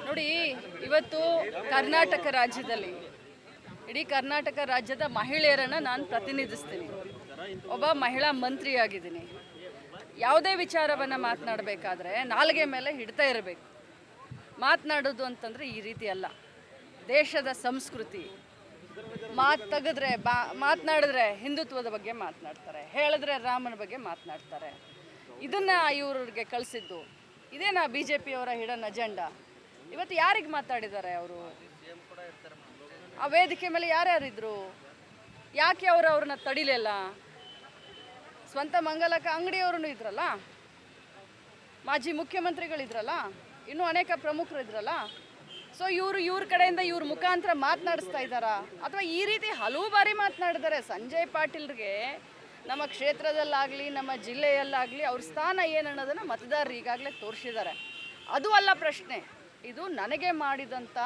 ನೋಡಿ, ಇವತ್ತು ಕರ್ನಾಟಕ ರಾಜ್ಯದಲ್ಲಿ ಇಡೀ ಕರ್ನಾಟಕ ರಾಜ್ಯದ ಮಹಿಳೆಯರನ್ನು ನಾನು ಪ್ರತಿನಿಧಿಸ್ತೀನಿ. ಒಬ್ಬ ಮಹಿಳಾ ಮಂತ್ರಿಯಾಗಿದ್ದೀನಿ. ಯಾವುದೇ ವಿಚಾರವನ್ನು ಮಾತನಾಡಬೇಕಾದ್ರೆ ನಾಲಿಗೆ ಮೇಲೆ ಹಿಡ್ತಾ ಇರಬೇಕು. ಮಾತನಾಡೋದು ಅಂತಂದರೆ ಈ ರೀತಿ ಅಲ್ಲ. ದೇಶದ ಸಂಸ್ಕೃತಿ. ಮಾತು ತೆಗೆದ್ರೆ ಮಾತನಾಡಿದ್ರೆ ಹಿಂದುತ್ವದ ಬಗ್ಗೆ ಮಾತನಾಡ್ತಾರೆ, ಹೇಳಿದ್ರೆ ರಾಮನ ಬಗ್ಗೆ ಮಾತನಾಡ್ತಾರೆ. ಇದನ್ನು ಇವ್ರಿಗೆ ಕಳಿಸಿದ್ದು ಇದೇನಾ BJPಯವರ ಹಿಡನ್ ಅಜೆಂಡಾ? ಇವತ್ತು ಯಾರಿಗೆ ಮಾತಾಡಿದ್ದಾರೆ ಅವರು? ಆ ವೇದಿಕೆ ಮೇಲೆ ಯಾರ್ಯಾರಿದ್ರು? ಯಾಕೆ ಅವ್ರನ್ನ ತಡಿಲಿಲ್ಲ? ಸ್ವಂತ ಮಂಗಲಕ ಅಂಗಡಿಯವರು ಇದ್ರಲ್ಲ, ಮಾಜಿ ಮುಖ್ಯಮಂತ್ರಿಗಳಿದ್ರಲ್ಲ, ಇನ್ನೂ ಅನೇಕ ಪ್ರಮುಖರು ಇದ್ರಲ್ಲ. ಸೊ ಇವ್ರ ಕಡೆಯಿಂದ ಇವ್ರ ಮುಖಾಂತರ ಮಾತನಾಡಿಸ್ತಾ ಇದ್ದಾರಾ? ಅಥವಾ ಈ ರೀತಿ ಹಲವು ಬಾರಿ ಮಾತನಾಡಿದ್ದಾರೆ. ಸಂಜಯ್ ಪಾಟೀಲ್ರಿಗೆ ನಮ್ಮ ಕ್ಷೇತ್ರದಲ್ಲಾಗಲಿ ನಮ್ಮ ಜಿಲ್ಲೆಯಲ್ಲಾಗಲಿ ಅವ್ರ ಸ್ಥಾನ ಏನು ಅನ್ನೋದನ್ನು ಮತದಾರರು ಈಗಾಗಲೇ ತೋರಿಸಿದ್ದಾರೆ. ಅದು ಅಲ್ಲ ಪ್ರಶ್ನೆ. ಇದು ನನಗೆ ಮಾಡಿದಂಥ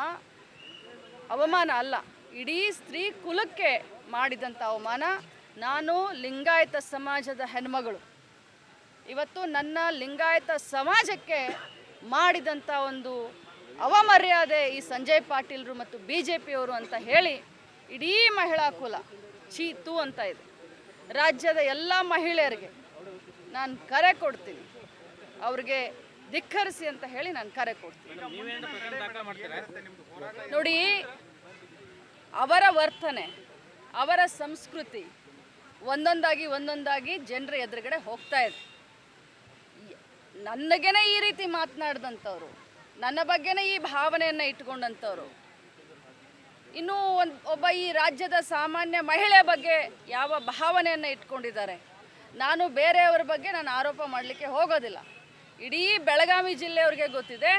ಅವಮಾನ ಅಲ್ಲ, ಇಡೀ ಸ್ತ್ರೀ ಕುಲಕ್ಕೆ ಮಾಡಿದಂಥ ಅವಮಾನ. ನಾನು ಲಿಂಗಾಯತ ಸಮಾಜದ ಹೆಣ್ಮಗಳು. ಇವತ್ತು ನನ್ನ ಲಿಂಗಾಯತ ಸಮಾಜಕ್ಕೆ ಮಾಡಿದಂಥ ಒಂದು ಅವಮರ್ಯಾದೆ ಈ ಸಂಜಯ್ ಪಾಟೀಲ್ರು ಮತ್ತು BJPಯವರು ಅಂತ ಹೇಳಿ ಇಡೀ ಮಹಿಳಾ ಕುಲ ಚೀತು ಅಂತ ಇದೆ. ರಾಜ್ಯದ ಎಲ್ಲ ಮಹಿಳೆಯರಿಗೆ ನಾನು ಕರೆ ಕೊಡ್ತೀನಿ, ಅವ್ರಿಗೆ ಧಿಕ್ಕರಿಸಿ ಅಂತ ಹೇಳಿ ನಾನು ಕರೆ ಕೊಡ್ತೀನಿ. ನೋಡಿ, ಅವರ ವರ್ತನೆ, ಅವರ ಸಂಸ್ಕೃತಿ ಒಂದೊಂದಾಗಿ ಜನರ ಎದುರುಗಡೆ ಹೋಗ್ತಾ ಇದೆ. ನನಗೇನೆ ಈ ರೀತಿ ಮಾತನಾಡಿದಂಥವ್ರು, ನನ್ನ ಬಗ್ಗೆನೇ ಈ ಭಾವನೆಯನ್ನು ಇಟ್ಕೊಂಡಂಥವ್ರು, ಇನ್ನೂ ಒಬ್ಬ ಈ ರಾಜ್ಯದ ಸಾಮಾನ್ಯ ಮಹಿಳೆ ಬಗ್ಗೆ ಯಾವ ಭಾವನೆಯನ್ನು ಇಟ್ಕೊಂಡಿದ್ದಾರೆ. ನಾನು ಬೇರೆಯವ್ರ ಬಗ್ಗೆ ನಾನು ಆರೋಪ ಮಾಡಲಿಕ್ಕೆ ಹೋಗೋದಿಲ್ಲ. ಇಡೀ ಬೆಳಗಾವಿ ಜಿಲ್ಲೆಯವ್ರಿಗೆ ಗೊತ್ತಿದೆ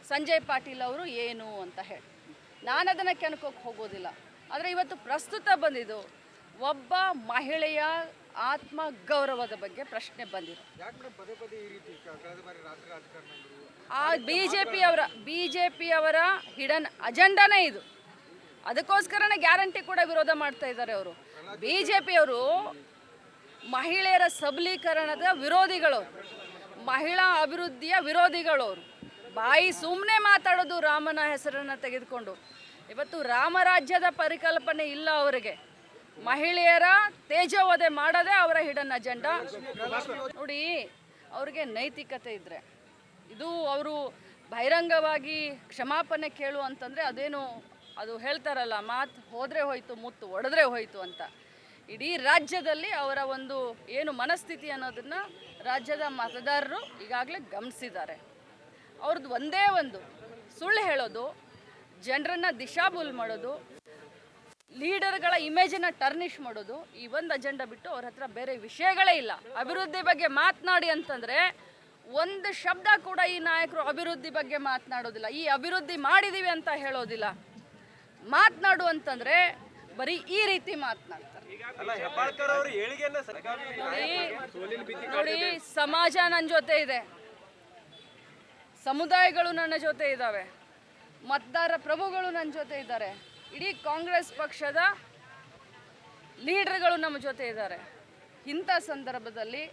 ಸಂಜಯ್ ಪಾಟೀಲ್ ಅವರು ಏನು ಅಂತ ಹೇಳಿ. ನಾನು ಅದನ್ನು ಕೆಣಕೋಕ್ಕೆ ಹೋಗೋದಿಲ್ಲ. ಆದರೆ ಇವತ್ತು ಪ್ರಸ್ತುತ ಬಂದಿದ್ದು ಒಬ್ಬ ಮಹಿಳೆಯ ಆತ್ಮ ಗೌರವದ ಬಗ್ಗೆ ಪ್ರಶ್ನೆ ಬಂದಿದೆ. ಆ BJPಯವರ ಹಿಡನ್ ಅಜೆಂಡಾನೇ ಇದು. ಅದಕ್ಕೋಸ್ಕರನೇ ಗ್ಯಾರಂಟಿ ಕೂಡ ವಿರೋಧ ಮಾಡ್ತಾ ಇದ್ದಾರೆ ಅವರು. BJPಯವರು ಮಹಿಳೆಯರ ಸಬಲೀಕರಣದ ವಿರೋಧಿಗಳು, ಮಹಿಳಾ ಅಭಿವೃದ್ಧಿಯ ವಿರೋಧಿಗಳವರು. ಬಾಯಿ ಸುಮ್ಮನೆ ಮಾತಾಡೋದು ರಾಮನ ಹೆಸರನ್ನು ತೆಗೆದುಕೊಂಡು. ಇವತ್ತು ರಾಮರಾಜ್ಯದ ಪರಿಕಲ್ಪನೆ ಇಲ್ಲ ಅವರಿಗೆ. ಮಹಿಳೆಯರ ತೇಜೋವಧೆ ಮಾಡೋದೇ ಅವರ ಹಿಡನ್ ಅಜೆಂಡಾ. ನೋಡಿ, ಅವ್ರಿಗೆ ನೈತಿಕತೆ ಇದ್ದರೆ ಇದು ಅವರು ಬಹಿರಂಗವಾಗಿ ಕ್ಷಮಾಪಣೆ ಕೇಳು ಅಂತಂದರೆ ಅದೇನು, ಅದು ಹೇಳ್ತಾರಲ್ಲ, ಮಾತು ಹೋದರೆ ಹೋಯಿತು, ಮುತ್ತು ಒಡೆದ್ರೆ ಹೋಯಿತು ಅಂತ. ಇಡೀ ರಾಜ್ಯದಲ್ಲಿ ಅವರ ಒಂದು ಏನು ಮನಸ್ಥಿತಿ ಅನ್ನೋದನ್ನು ರಾಜ್ಯದ ಮತದಾರರು ಈಗಾಗಲೇ ಗಮನಿಸಿದ್ದಾರೆ. ಅವ್ರದ್ದು ಒಂದೇ ಒಂದು ಸುಳ್ಳು ಹೇಳೋದು, ಜನರನ್ನು ದಿಶಾಭೂಲ್ ಮಾಡೋದು, ಲೀಡರ್ಗಳ ಇಮೇಜನ್ನು ಟರ್ನಿಷ್ ಮಾಡೋದು. ಈ ಒಂದು ಅಜೆಂಡಾ ಬಿಟ್ಟು ಅವ್ರ ಹತ್ರ ಬೇರೆ ವಿಷಯಗಳೇ ಇಲ್ಲ. ಅಭಿವೃದ್ಧಿ ಬಗ್ಗೆ ಮಾತನಾಡಿ ಅಂತಂದರೆ ಒಂದು ಶಬ್ದ ಕೂಡ ಈ ನಾಯಕರು ಅಭಿವೃದ್ಧಿ ಬಗ್ಗೆ ಮಾತನಾಡೋದಿಲ್ಲ. ಈ ಅಭಿವೃದ್ಧಿ ಮಾಡಿದ್ದೀವಿ ಅಂತ ಹೇಳೋದಿಲ್ಲ. ಮಾತನಾಡು ಅಂತಂದರೆ ಬರೀ ಈ ರೀತಿ ಮಾತನಾಡ್ತಾರೆ. ನೋಡಿ, ಸಮಾಜ ನನ್ನ ಜೊತೆ ಇದೆ, ಸಮುದಾಯಗಳು ನನ್ನ ಜೊತೆ ಇದ್ದಾವೆ, ಮತದಾರ ಪ್ರಭುಗಳು ನನ್ನ ಜೊತೆ ಇದ್ದಾರೆ, ಇಡೀ ಕಾಂಗ್ರೆಸ್ ಪಕ್ಷದ ಲೀಡರ್ಗಳು ನಮ್ಮ ಜೊತೆ ಇದ್ದಾರೆ. ಇಂಥ ಸಂದರ್ಭದಲ್ಲಿ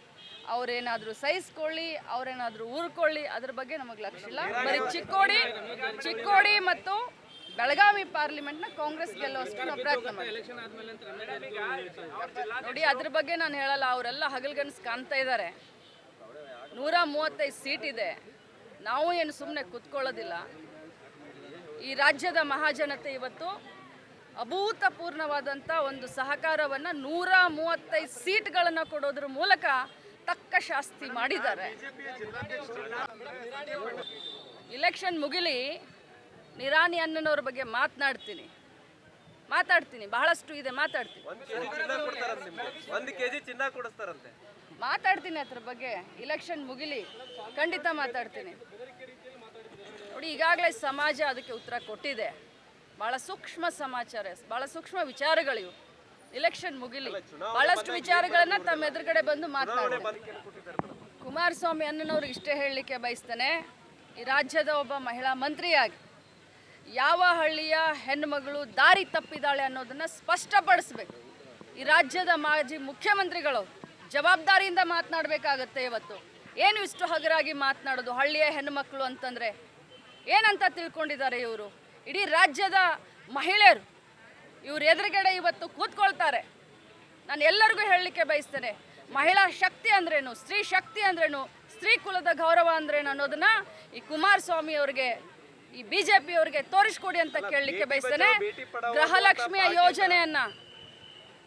ಅವರೇನಾದರೂ ಸಹಿಸ್ಕೊಳ್ಳಿ, ಅವರೇನಾದರೂ ಊರ್ಕೊಳ್ಳಿ, ಅದ್ರ ಬಗ್ಗೆ ನಮಗೆ ಲಕ್ಷ್ಯ ಇಲ್ಲ. ಬರೀ ಚಿಕ್ಕೋಡಿ ಮತ್ತು ಬೆಳಗಾವಿ ಪಾರ್ಲಿಮೆಂಟ್ನ ಕಾಂಗ್ರೆಸ್ ಗೆಲ್ಲುವಷ್ಟು ನಾವು ಪ್ರಯತ್ನ ಮಾಡ್ತೀವಿ. ನೋಡಿ, ಅದ್ರ ಬಗ್ಗೆ ನಾನು ಹೇಳಲ್ಲ. ಅವರೆಲ್ಲ ಹಗಲ್ಗನಸು ಕಾಣ್ತಾ ಇದ್ದಾರೆ. 135 ಸೀಟ್ ಇದೆ. ನಾವು ಏನು ಸುಮ್ಮನೆ ಕೂತ್ಕೊಳ್ಳೋದಿಲ್ಲ. ಈ ರಾಜ್ಯದ ಮಹಾಜನತೆ ಇವತ್ತು ಅಭೂತಪೂರ್ಣವಾದಂಥ ಒಂದು ಸಹಕಾರವನ್ನು 135 ಸೀಟ್ಗಳನ್ನು ಕೊಡೋದ್ರ ಮೂಲಕ ತಕ್ಕ ಶಾಸ್ತಿ ಮಾಡಿದ್ದಾರೆ. ಇಲೆಕ್ಷನ್ ಮುಗಿಲಿ, ನಿರಾಣಿ ಅನ್ನನವ್ರ ಬಗ್ಗೆ ಮಾತಾಡ್ತೀನಿ, ಬಹಳಷ್ಟು ಇದೆ, ಮಾತಾಡ್ತೀನಿ ಅದ್ರ ಬಗ್ಗೆ. ಇಲೆಕ್ಷನ್ ಮುಗಿಲಿ, ಖಂಡಿತ ಮಾತಾಡ್ತೀನಿ. ನೋಡಿ, ಈಗಾಗಲೇ ಸಮಾಜ ಅದಕ್ಕೆ ಉತ್ತರ ಕೊಟ್ಟಿದೆ. ಭಾಳ ಸೂಕ್ಷ್ಮ ಸಮಾಚಾರ, ಭಾಳ ಸೂಕ್ಷ್ಮ ವಿಚಾರಗಳಿವು. ಇಲೆಕ್ಷನ್ ಮುಗಿಲಿ, ಭಾಳಷ್ಟು ವಿಚಾರಗಳನ್ನು ತಮ್ಮ ಎದುರುಗಡೆ ಬಂದು ಮಾತನಾಡ್ತಾರೆ. ಕುಮಾರಸ್ವಾಮಿ ಅನ್ನನವ್ರಿಗೆ ಇಷ್ಟೇ ಹೇಳಲಿಕ್ಕೆ ಬಯಸ್ತೇನೆ, ಈ ರಾಜ್ಯದ ಒಬ್ಬ ಮಹಿಳಾ ಮಂತ್ರಿಯಾಗಿ ಯಾವ ಹಳ್ಳಿಯ ಹೆಣ್ಣುಮಗಳು ದಾರಿ ತಪ್ಪಿದ್ದಾಳೆ ಅನ್ನೋದನ್ನು ಸ್ಪಷ್ಟಪಡಿಸ್ಬೇಕು. ಈ ರಾಜ್ಯದ ಮಾಜಿ ಮುಖ್ಯಮಂತ್ರಿಗಳು ಜವಾಬ್ದಾರಿಯಿಂದ ಮಾತನಾಡಬೇಕಾಗತ್ತೆ. ಇವತ್ತು ಏನು ಇಷ್ಟು ಹಗರಾಗಿ ಮಾತನಾಡೋದು? ಹಳ್ಳಿಯ ಹೆಣ್ಣುಮಕ್ಕಳು ಅಂತಂದರೆ ಏನಂತ ತಿಳ್ಕೊಂಡಿದ್ದಾರೆ ಇವರು? ಇಡೀ ರಾಜ್ಯದ ಮಹಿಳೆಯರು ಇವ್ರ ಎದುರುಗಡೆ ಇವತ್ತು ಕೂತ್ಕೊಳ್ತಾರೆ. ನಾನು ಎಲ್ಲರಿಗೂ ಹೇಳಲಿಕ್ಕೆ ಬಯಸ್ತೇನೆ, ಮಹಿಳಾ ಶಕ್ತಿ ಅಂದ್ರೇನು, ಸ್ತ್ರೀ ಶಕ್ತಿ ಅಂದ್ರೇನು, ಸ್ತ್ರೀ ಕುಲದ ಗೌರವ ಅಂದ್ರೇನು ಅನ್ನೋದನ್ನ ಈ ಕುಮಾರಸ್ವಾಮಿ ಅವರಿಗೆ, ಈ BJP ಅವರಿಗೆ ತೋರಿಸ್ಕೊಡಿ ಅಂತ ಕೇಳಲಿಕ್ಕೆ ಬಯಸ್ತೇನೆ. ಗೃಹಲಕ್ಷ್ಮಿಯ ಯೋಜನೆಯನ್ನ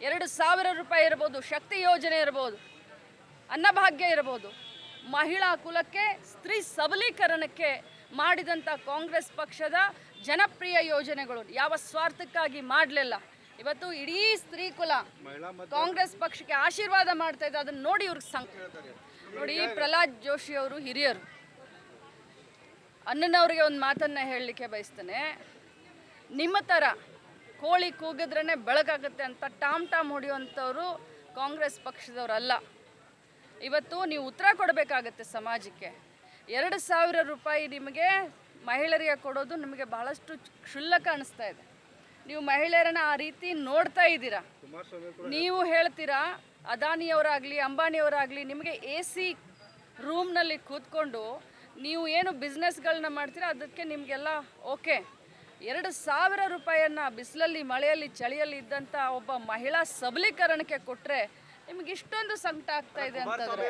2,000 ರೂಪಾಯಿ ಇರ್ಬೋದು, ಶಕ್ತಿ ಯೋಜನೆ ಇರ್ಬೋದು, ಅನ್ನಭಾಗ್ಯ ಇರ್ಬೋದು, ಮಹಿಳಾ ಕುಲಕ್ಕೆ ಸ್ತ್ರೀ ಸಬಲೀಕರಣಕ್ಕೆ ಮಾಡಿದಂಥ ಕಾಂಗ್ರೆಸ್ ಪಕ್ಷದ ಜನಪ್ರಿಯ ಯೋಜನೆಗಳು ಯಾವ ಸ್ವಾರ್ಥಕ್ಕಾಗಿ ಮಾಡಲಿಲ್ಲ. ಇವತ್ತು ಇಡೀ ಸ್ತ್ರೀ ಕುಲ ಕಾಂಗ್ರೆಸ್ ಪಕ್ಷಕ್ಕೆ ಆಶೀರ್ವಾದ ಮಾಡ್ತಾ ಇದೆ. ಅದನ್ನು ನೋಡಿ ಇವ್ರಿಗೆ ನೋಡಿ. ಪ್ರಹ್ಲಾದ್ ಜೋಶಿ ಅವರು ಹಿರಿಯರು, ಅಣ್ಣನವ್ರಿಗೆ ಒಂದು ಮಾತನ್ನು ಹೇಳಲಿಕ್ಕೆ ಬಯಸ್ತೇನೆ. ನಿಮ್ಮ ಥರ ಕೋಳಿ ಕೂಗಿದ್ರೇ ಬೆಳಕಾಗುತ್ತೆ ಅಂತ ಟಾಮ್ ಹೊಡೆಯುವಂಥವ್ರು ಕಾಂಗ್ರೆಸ್ ಪಕ್ಷದವರಲ್ಲ. ಇವತ್ತು ನೀವು ಉತ್ತರ ಕೊಡಬೇಕಾಗತ್ತೆ ಸಮಾಜಕ್ಕೆ. 2,000 ರೂಪಾಯಿ ನಿಮಗೆ ಮಹಿಳೆಯರಿಗೆ ಕೊಡೋದು ನಿಮಗೆ ಬಹಳಷ್ಟು ಕ್ಷುಲ್ಲಕ ಅನಿಸ್ತಾ ಇದೆ. ನೀವು ಮಹಿಳೆಯರನ್ನ ಆ ರೀತಿ ನೋಡ್ತಾ ಇದ್ದೀರಾ. ನೀವು ಹೇಳ್ತೀರಾ ಅದಾನಿಯವರಾಗಲಿ ಅಂಬಾನಿಯವರಾಗಲಿ ನಿಮಗೆ AC ರೂಮ್ನಲ್ಲಿ ಕೂತ್ಕೊಂಡು ನೀವು ಏನು ಬಿಸ್ನೆಸ್ಗಳನ್ನ ಮಾಡ್ತೀರಾ ಅದಕ್ಕೆ ನಿಮಗೆಲ್ಲ ಓಕೆ. 2,000 ರೂಪಾಯಿಯನ್ನು ಬಿಸಿಲಲ್ಲಿ ಮಳೆಯಲ್ಲಿ ಚಳಿಯಲ್ಲಿ ಇದ್ದಂಥ ಒಬ್ಬ ಮಹಿಳಾ ಸಬಲೀಕರಣಕ್ಕೆ ಕೊಟ್ಟರೆ ನಿಮ್ಗೆ ಇಷ್ಟೊಂದು ಸಂಕಟ ಆಗ್ತಾ ಇದೆ ಅಂತಂದರೆ